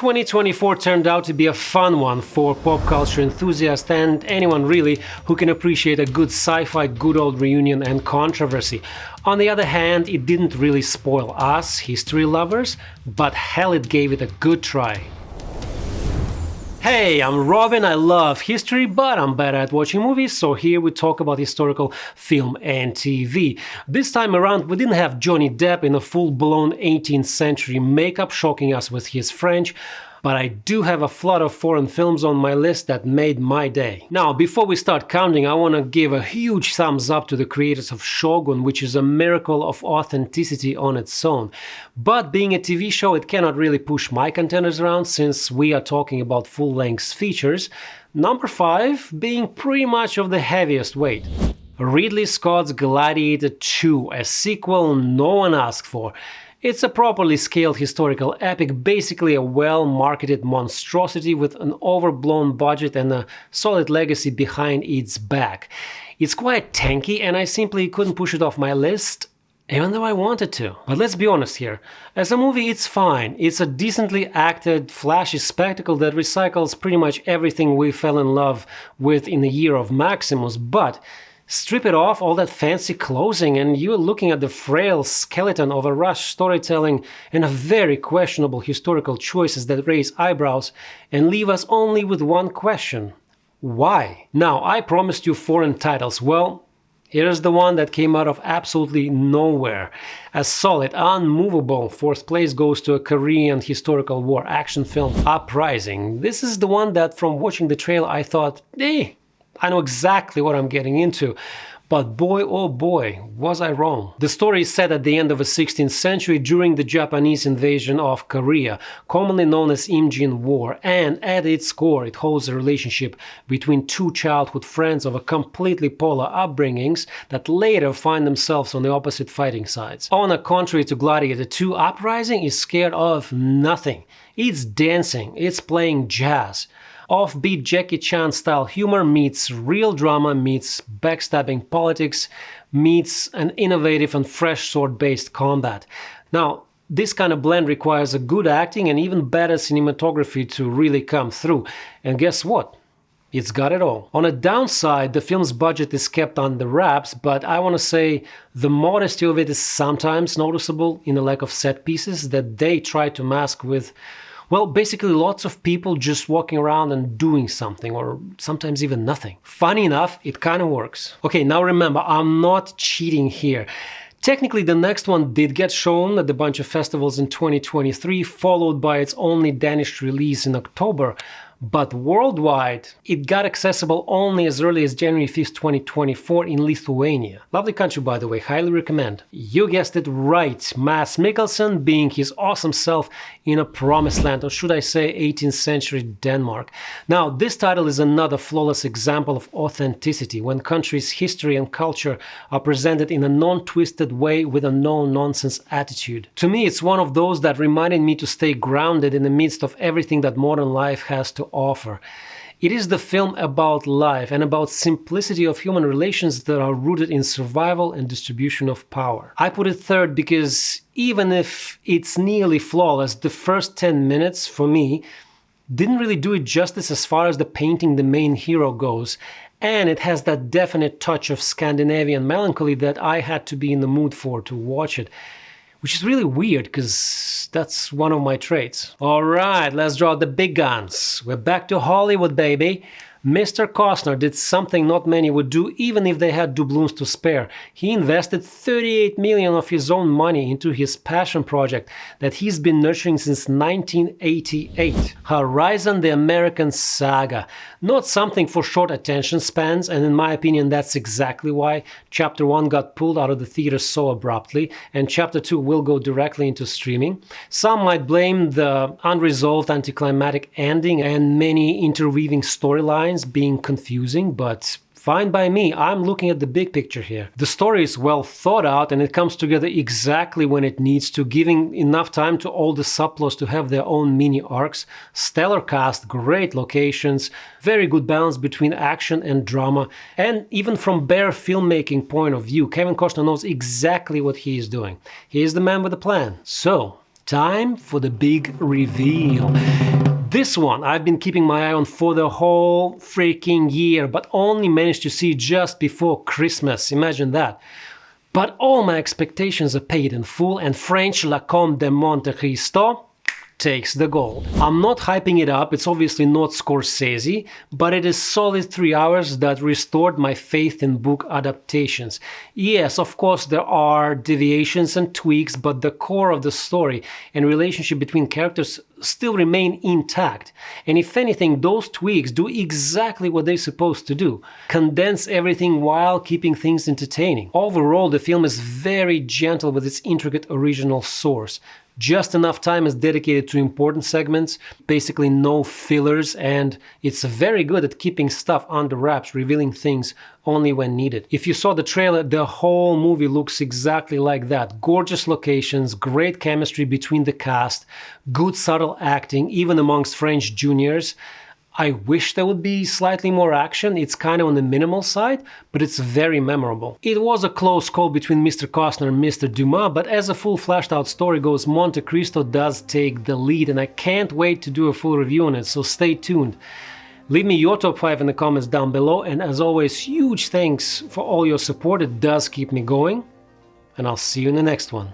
2024 turned out to be a fun one for pop culture enthusiasts and anyone really who can appreciate a good sci-fi, good old reunion and controversy. On the other hand, it didn't really spoil us, history lovers, but hell, it gave it a good try. Hey, I'm Robin, I love history, but I'm better at watching movies, so here we talk about historical film and TV. This time around, we didn't have Johnny Depp in a full-blown 18th century makeup shocking us with his French, but I do have a flood of foreign films on my list that made my day. Now, before we start counting, I want to give a huge thumbs up to the creators of Shogun, which is a miracle of authenticity on its own. But being a TV show, it cannot really push my contenders around since we are talking about full-length features. Number 5 being pretty much of the heaviest weight. Ridley Scott's Gladiator 2, a sequel no one asked for. It's a properly scaled historical epic, basically a well-marketed monstrosity with an overblown budget and a solid legacy behind its back. It's quite tanky and I simply couldn't push it off my list, even though I wanted to. But let's be honest here, as a movie it's fine. It's a decently acted, flashy spectacle that recycles pretty much everything we fell in love with in the year of Maximus, but strip it off, all that fancy closing, and you're looking at the frail skeleton of a rushed storytelling and a very questionable historical choices that raise eyebrows and leave us only with one question. Why? Now, I promised you foreign titles. Well, here's the one that came out of absolutely nowhere. A solid, unmovable fourth place goes to a Korean historical war action film, Uprising. This is the one that from watching the trailer I thought, I know exactly what I'm getting into, but boy oh boy, was I wrong. The story is set at the end of the 16th century during the Japanese invasion of Korea, commonly known as Imjin War, and at its core it holds a relationship between two childhood friends of a completely polar upbringings that later find themselves on the opposite fighting sides. On the contrary to Gladiator 2, Uprising is scared of nothing. It's dancing, it's playing jazz. Offbeat Jackie Chan style humor meets real drama meets backstabbing politics meets an innovative and fresh sword-based combat. Now, this kind of blend requires a good acting and even better cinematography to really come through. And guess what? It's got it all. On a downside, the film's budget is kept under wraps, but I want to say the modesty of it is sometimes noticeable in the lack of set pieces that they try to mask with, well, basically lots of people just walking around and doing something, or sometimes even nothing. Funny enough, it kind of works. Okay, now remember, I'm not cheating here. Technically, the next one did get shown at a bunch of festivals in 2023, followed by its only Danish release in October. But worldwide, it got accessible only as early as January 5th, 2024 in Lithuania. Lovely country, by the way, highly recommend. You guessed it right, Mads Mikkelsen being his awesome self in a promised land, or should I say 18th century Denmark. Now, this title is another flawless example of authenticity, when country's history and culture are presented in a non-twisted way with a no-nonsense attitude. To me, it's one of those that reminded me to stay grounded in the midst of everything that modern life has to offer. It is the film about life and about simplicity of human relations that are rooted in survival and distribution of power. I put it third because even if it's nearly flawless, the first 10 minutes, for me, didn't really do it justice as far as the painting the main hero goes, and it has that definite touch of Scandinavian melancholy that I had to be in the mood for to watch it. Which is really weird, because that's one of my traits. Alright, let's draw the big guns. We're back to Hollywood, baby. Mr. Costner did something not many would do even if they had doubloons to spare. He invested 38 million of his own money into his passion project that he's been nurturing since 1988. Horizon the American Saga. Not something for short attention spans, and in my opinion that's exactly why Chapter 1 got pulled out of the theaters so abruptly, and Chapter 2 will go directly into streaming. Some might blame the unresolved anticlimactic ending and many interweaving storylines being confusing, but fine by me. I'm looking at the big picture here. The story is well thought out and it comes together exactly when it needs to, giving enough time to all the subplots to have their own mini arcs. Stellar cast, great locations, very good balance between action and drama, and even from bare filmmaking point of view, Kevin Costner knows exactly what he is doing. He is the man with a plan. So, time for the big reveal. This one I've been keeping my eye on for the whole freaking year, but only managed to see just before Christmas. Imagine that. But all my expectations are paid in full, and French La Comte de Monte Cristo takes the gold. I'm not hyping it up, it's obviously not Scorsese, but it is solid 3 hours that restored my faith in book adaptations. Yes, of course there are deviations and tweaks, but the core of the story and relationship between characters still remain intact. And if anything, those tweaks do exactly what they're supposed to do: condense everything while keeping things entertaining. Overall, the film is very gentle with its intricate original source. Just enough time is dedicated to important segments, basically no fillers, and it's very good at keeping stuff under wraps, revealing things only when needed. If you saw the trailer, the whole movie looks exactly like that. Gorgeous locations, great chemistry between the cast, good subtle acting, even amongst French juniors. I wish there would be slightly more action. It's kind of on the minimal side, but it's very memorable. It was a close call between Mr. Costner and Mr. Dumas, but as a full fleshed out story goes, Monte Cristo does take the lead, and I can't wait to do a full review on it, so stay tuned. Leave me your top 5 in the comments down below, and as always, huge thanks for all your support. It does keep me going, and I'll see you in the next one.